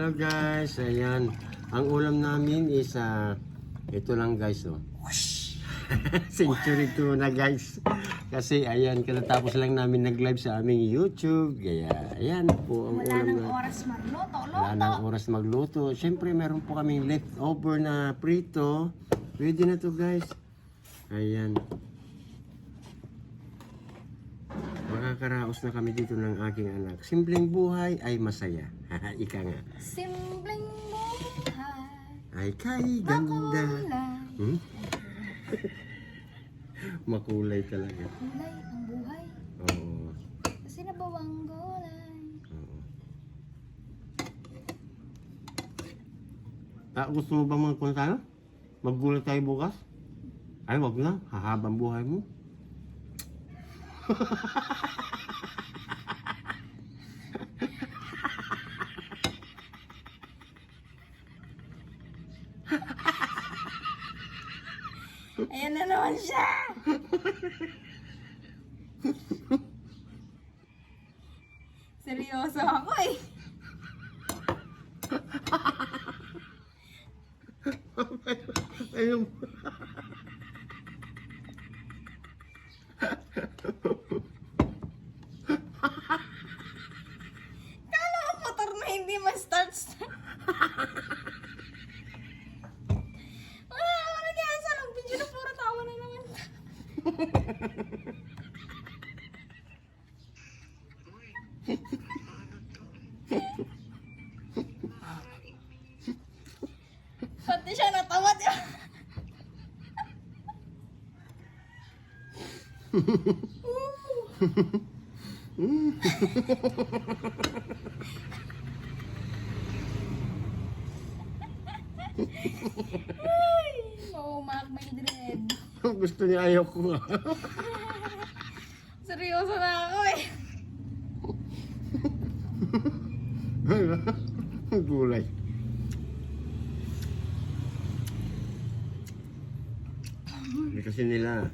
Hello guys, ayan. Ang ulam namin is ito lang guys, oh. Century 2 na guys. Kasi ayan, katatapos lang namin nag-live sa aming YouTube. Kaya ayan po ang Wala ulam nang na. oras magluto. Wala nang oras magluto. Siyempre meron po kaming leftover na prito. Pwede na to guys. Ayan. Makakaraos na kami dito ng aking anak. Simpleng buhay ay masaya. Ika nga. Simpleng buhay. Ay kay ganda. Makulay. Hmm? Makulay talaga. Kulay ang buhay. Oo. Kasi nabawang gulay. Oo. Gusto mo ba magpunta tayo? Maggulay tayo bukas? Ay, wag na. Hahabang buhay mo. Ayan na naman siya. Seryoso ako eh. Ayun. Kala ko motor na hindi ma-start. Wala ako nagyan sa long video na puro tawa na naman. Pati siya natawad yun. Oo, Mac, may dread. Gusto niya, ayaw ko nga. Seryoso na ako eh. Gulay. Hindi kasi nila.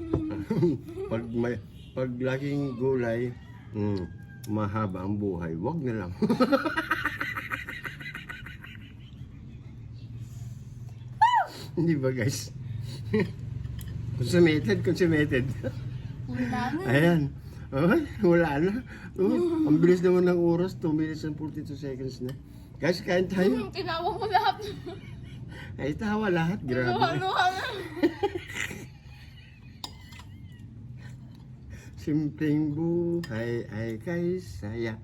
pag laging gulay, mahaba ang buhay. Wag na lang. Hindi ba guys? Consummated. Wala na. Ayan. Ay, wala na. Ang bilis naman ng oras. 2 minutes and 42 seconds na. Guys, kain tayo. Tinawa mo lahat. Ay, tawa lahat. Grabe. Luha na. Simpleng buhay ay kay saya.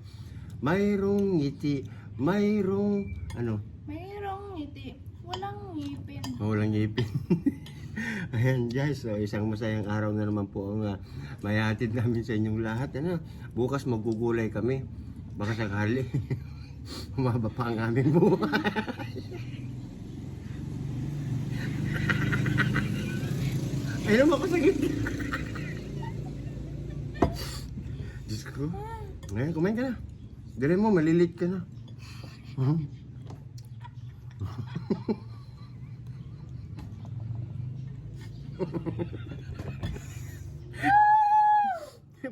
Mayroong ngiti. Mayroong ano? Mayroong ngiti. Walang ngipin. Walang ngipin. Ayan guys, so isang masayang araw na naman po ang mayahatid namin sa inyong lahat. Ano? Bukas magugulay kami. Baka sakali. Humaba pa ang aming buhay. Ayun naman ako sa gitna. Diyos ko. Ngayon, kumain ka na. Dali mo, malilit ka na.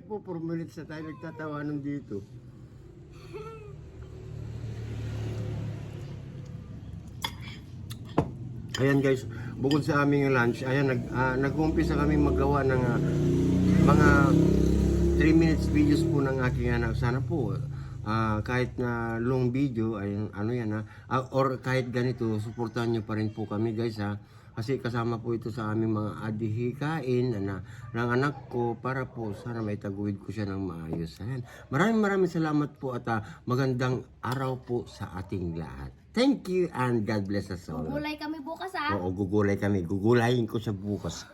Po, 4 minutes na tayo nagtatawanan dito. Ayan guys, bukod sa aming lunch, ayan nag-uumpisa kami maggawa ng mga 3 minutes videos po ng aking anak. Sana po kahit na long video ay ano yan or kahit ganito, suportahan niyo pa rin po kami guys ha. Kasi kasama po ito sa aming mga adhikain ng anak ko para po sana may taguid ko siya ng maayos. Ayan. Maraming salamat po at magandang araw po sa ating lahat. Thank you and God bless us all. Gulay kami bukas ah. Oo, gugulay kami. Gugulayin ko siya bukas.